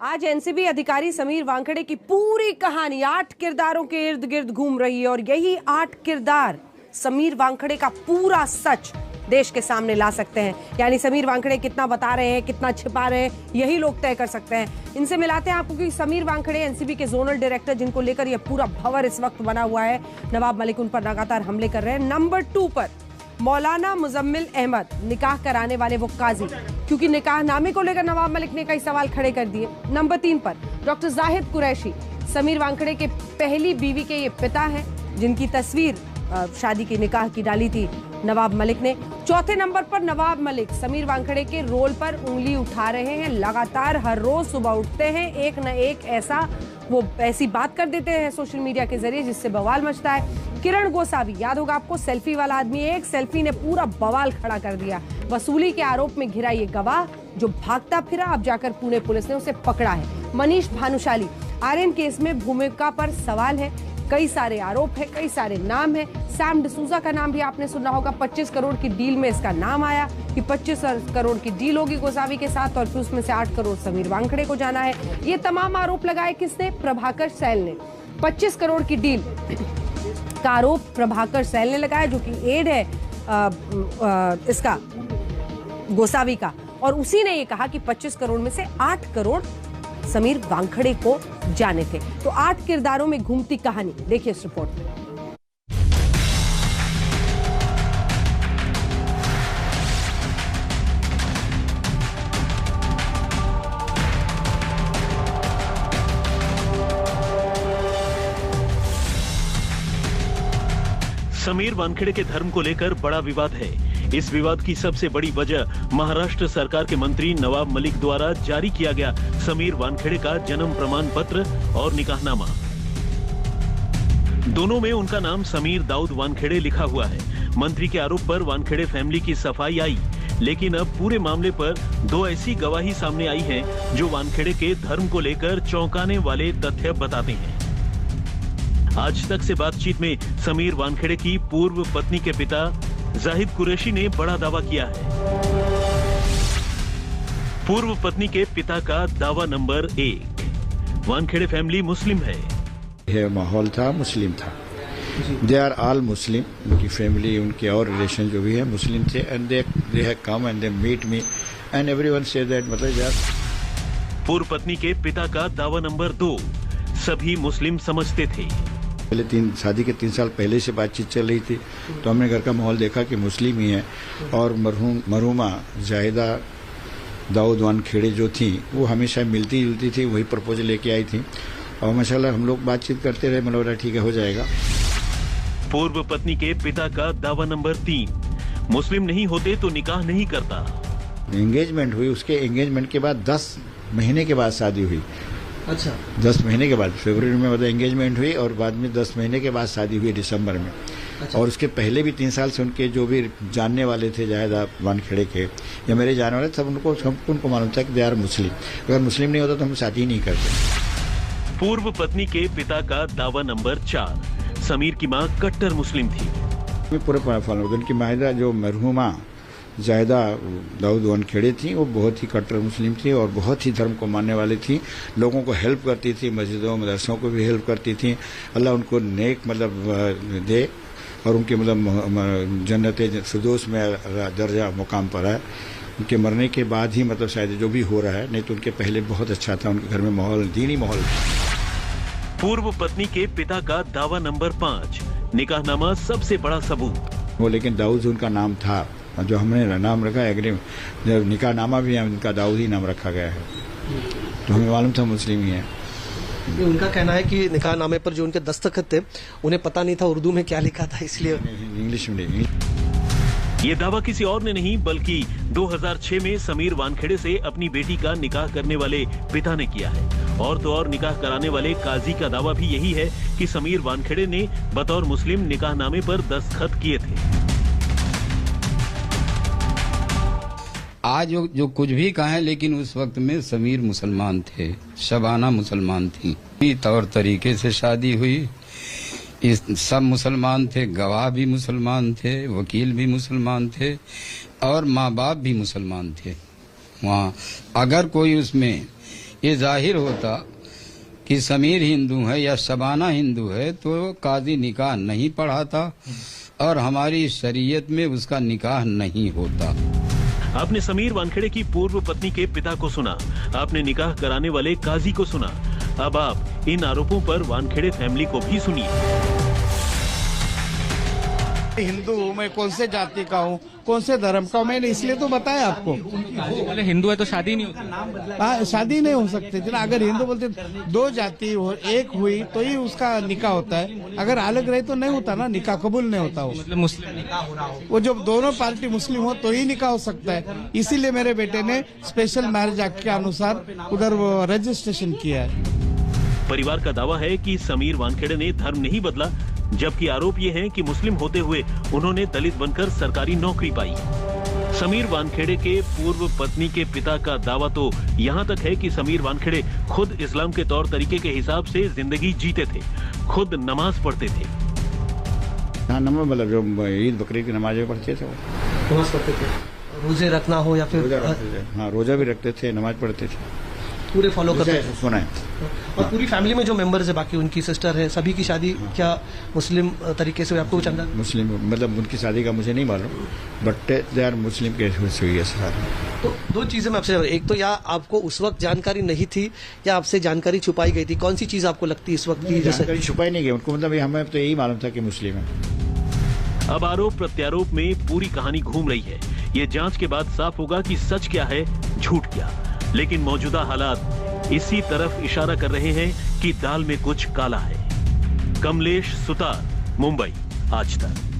आज एनसीबी अधिकारी समीर वानखेड़े की पूरी कहानी 8 किरदारों के इर्द गिर्द घूम रही है और यही 8 किरदार समीर वानखेड़े का पूरा सच देश के सामने ला सकते हैं। यानी समीर वानखेड़े कितना बता रहे हैं, कितना छिपा रहे हैं, यही लोग तय कर सकते हैं। इनसे मिलाते हैं आपको कि समीर वानखेड़े एनसीबी के जोनल डायरेक्टर, जिनको लेकर यह पूरा भंवर इस वक्त बना हुआ है। नवाब मलिक उन पर लगातार हमले कर रहे हैं। नंबर 2 पर मौलाना मुजम्मिल अहमद, निकाह कराने वाले वो काजी, क्योंकि निकाह नामे को लेकर नवाब मलिक ने कई सवाल खड़े कर दिए। नंबर 3 पर डॉक्टर जाहिद कुरैशी, समीर वानखेड़े के पहली बीवी के ये पिता हैं, जिनकी तस्वीर शादी की निकाह की डाली थी नवाब मलिक ने। चौथे नंबर पर नवाब मलिक समीर वानखेड़े के रोल पर उंगली उठा रहे हैं। लगातार हर रोज सुबह उठते हैं, एक न एक ऐसी बात कर देते हैं सोशल मीडिया के जरिए जिससे बवाल मचता है। किरण गोसावी, याद होगा आपको, सेल्फी वाला आदमी, एक सेल्फी ने पूरा बवाल खड़ा कर दिया। वसूली के आरोप में घिरा ये गवाह जो भागता फिरा, अब जाकर पुणे पुलिस ने उसे पकड़ा है। मनीष भानुशाली, आर्यन केस में भूमिका पर सवाल है, कई सारे आरोप है, कई सारे नाम है। सैम डिसूजा का नाम भी आपने सुना होगा। 25 करोड़ की डील में इसका नाम आया कि 25 करोड़ की डील होगी गोसावी के साथ और फिर उसमें से 8 करोड़ समीर वानखेड़े को जाना है। ये तमाम आरोप लगाए किसने? प्रभाकर सैल ने। 25 करोड़ की डील का आरोप प्रभाकर सैल ने लगाया, जो कि एड है इसका गोसावी का, और उसी ने ये कहा कि 25 करोड़ में से 8 करोड़ समीर वानखेड़े को जाने थे। तो 8 किरदारों में घूमती कहानी, देखिए इस रिपोर्ट में। समीर वानखेड़े के धर्म को लेकर बड़ा विवाद है। इस विवाद की सबसे बड़ी वजह महाराष्ट्र सरकार के मंत्री नवाब मलिक द्वारा जारी किया गया समीर वानखेड़े का जन्म प्रमाण पत्र और निकाहनामा। दोनों में उनका नाम समीर दाऊद वानखेड़े लिखा हुआ है। मंत्री के आरोप पर वानखेड़े फैमिली की सफाई आई, लेकिन अब पूरे मामले पर 2 ऐसी गवाही सामने आई हैं जो वानखेड़े के धर्म को लेकर चौंकाने वाले तथ्य बताते हैं। आज तक से बातचीत में समीर वानखेड़े की पूर्व पत्नी के पिता जाहिद कुरैशी ने बड़ा दावा किया है। पूर्व पत्नी के पिता का दावा नंबर 1, वानखेड़े फैमिली मुस्लिम है। माहौल था, मुस्लिम था। They are all Muslim. उनकी फैमिली, उनके और रिलेशन जो भी है मुस्लिम थे। And they have come and they meet me and everyone से दैट, मतलब यार। पूर्व पत्नी के पिता का दावा नंबर 2, सभी मुस्लिम समझते थे। पहले शादी के 3 साल पहले से बातचीत चल रही थी, तो हमने घर का माहौल देखा कि मुस्लिम ही है। और मरहुमा जाहिदा दाऊद वानखेड़े जो थी वो हमेशा मिलती जुलती थी, वही प्रपोजल लेके आई थी और माशाल्लाह हम लोग बातचीत करते रहे। मतलब ठीक है, हो जाएगा। पूर्व पत्नी के पिता का दावा नंबर 3, मुस्लिम नहीं होते तो निकाह नहीं करता। एंगेजमेंट हुई, उसके एंगेजमेंट के बाद 10 महीने के बाद शादी हुई। अच्छा, 10 महीने के बाद फरवरी में मतलब एंगेजमेंट हुई और बाद में 10 महीने के बाद शादी हुई दिसंबर में। अच्छा। और उसके पहले भी 3 साल से उनके जो भी जानने वाले थे जाहिदा वानखेड़े के या मेरे जानने वाले, सब उनको मालूम था कि दे आर मुस्लिम। अगर मुस्लिम नहीं होता तो हम शादी ही नहीं करते। पूर्व पत्नी के पिता का दावा नंबर 4, समीर की मां कट्टर मुस्लिम थी। पूरे फॉलो, उनकी माहिदा जो मरहुमा जाहिदा दाऊद वानखेड़े थी वो बहुत ही कट्टर मुस्लिम थी और बहुत ही धर्म को मानने वाली थी। लोगों को हेल्प करती थी, मस्जिदों मदरसों को भी हेल्प करती थी। अल्लाह उनको नेक मतलब दे और उनके मतलब जन्नत फिरदौस में दर्जा मुकाम पर है। उनके मरने के बाद ही मतलब शायद जो भी हो रहा है, नहीं तो उनके पहले बहुत अच्छा था। उनके घर में माहौल, दीनी माहौल। पूर्व पत्नी के पिता का दावा नंबर 5, निकाहनामा सबसे बड़ा सबूत। वो लेकिन दाऊद उनका नाम था, जो हमने नाम रखा है, निकाह नामा भी उनका दाऊद ही नाम रखा गया है, तो हमें मालूम था मुस्लिम ही है। उनका कहना है कि निकाह नामे पर जो उनके दस्तखत थे उन्हें पता नहीं था उर्दू में क्या लिखा था, इसलिए इंग्लिश में नहीं। ये दावा किसी और ने नहीं बल्कि 2006 में समीर वानखेड़े से अपनी बेटी का निकाह करने वाले पिता ने किया है। और तो और निकाह कराने वाले काजी का दावा भी यही है कि समीर वानखेड़े ने बतौर मुस्लिम निकाहनामे पर दस्तखत किए थे। आज जो कुछ भी कहें, लेकिन उस वक्त में समीर मुसलमान थे, शबाना मुसलमान थी। तौर तरीके से शादी हुई, इस सब मुसलमान थे, गवाह भी मुसलमान थे, वकील भी मुसलमान थे और माँ बाप भी मुसलमान थे। वहाँ अगर कोई उसमें ये जाहिर होता कि समीर हिंदू है या शबाना हिंदू है तो काजी निकाह नहीं पढ़ाता और हमारी शरीयत में उसका निकाह नहीं होता। आपने समीर वानखेड़े की पूर्व पत्नी के पिता को सुना, आपने निकाह कराने वाले काजी को सुना। अब आप इन आरोपों पर वानखेड़े फैमिली को भी सुनिए। हिंदू हूँ मैं, कौन से जाति का हूँ, कौन से धर्म का हूँ, मैंने इसलिए तो बताया आपको। बोले हिंदू है तो शादी नहीं होती। हाँ, शादी नहीं हो सकती थी ना। अगर हिंदू बोलते दो जाति हो एक हुई तो ही उसका निकाह होता है, अगर अलग रहे तो नहीं होता ना, निकाह कबूल नहीं होता। मतलब मुस्लिम निकाह हो रहा हो, वो जब दोनों पार्टी मुस्लिम हो तो ही निकाह हो सकता है। इसीलिए मेरे बेटे ने स्पेशल मैरिज एक्ट के अनुसार उधर वो रजिस्ट्रेशन किया है। परिवार का दावा है कि समीर वानखेड़े ने धर्म नहीं बदला, जबकि आरोप ये है कि मुस्लिम होते हुए उन्होंने दलित बनकर सरकारी नौकरी पाई। समीर वानखेड़े के पूर्व पत्नी के पिता का दावा तो यहाँ तक है कि समीर वानखेड़े खुद इस्लाम के तौर तरीके के हिसाब से जिंदगी जीते थे, खुद नमाज पढ़ते थे। हाँ, नमाज मतलब जो ईद बकरीद की नमाजें पढ़ते थे, नमाज पढ़ते थे, रोजे रखना हो या फिर रोजा रखते थे। हाँ, रोजा भी रखते थे, नमाज पढ़ते थे, पूरे फॉलो करते थे। सुना है। और पूरी फैमिली में जो मेंबर्स है, बाकी उनकी सिस्टर है, सभी की शादी क्या मुस्लिम तरीके से हुई? आपको कुछ अंदाजा? मुस्लिम मतलब उनकी शादी का मुझे नहीं मालूम, but they are Muslim case हुई है सर। तो दो चीजें मैं आपसे, एक तो या आपको उस वक्त जानकारी नहीं थी या आपसे जानकारी छुपाई गई थी, कौन सी चीज आपको लगती है इस वक्त की? जानकारी छुपाई नहीं गई उनको, मतलब हमें तो यही मालूम था कि मुस्लिम है। अब आरोप प्रत्यारोप में पूरी कहानी घूम रही है। ये जांच के बाद साफ होगा कि सच क्या है, झूठ क्या। लेकिन मौजूदा हालात इसी तरफ इशारा कर रहे हैं कि दाल में कुछ काला है। कमलेश सुतार, मुंबई, आज तक।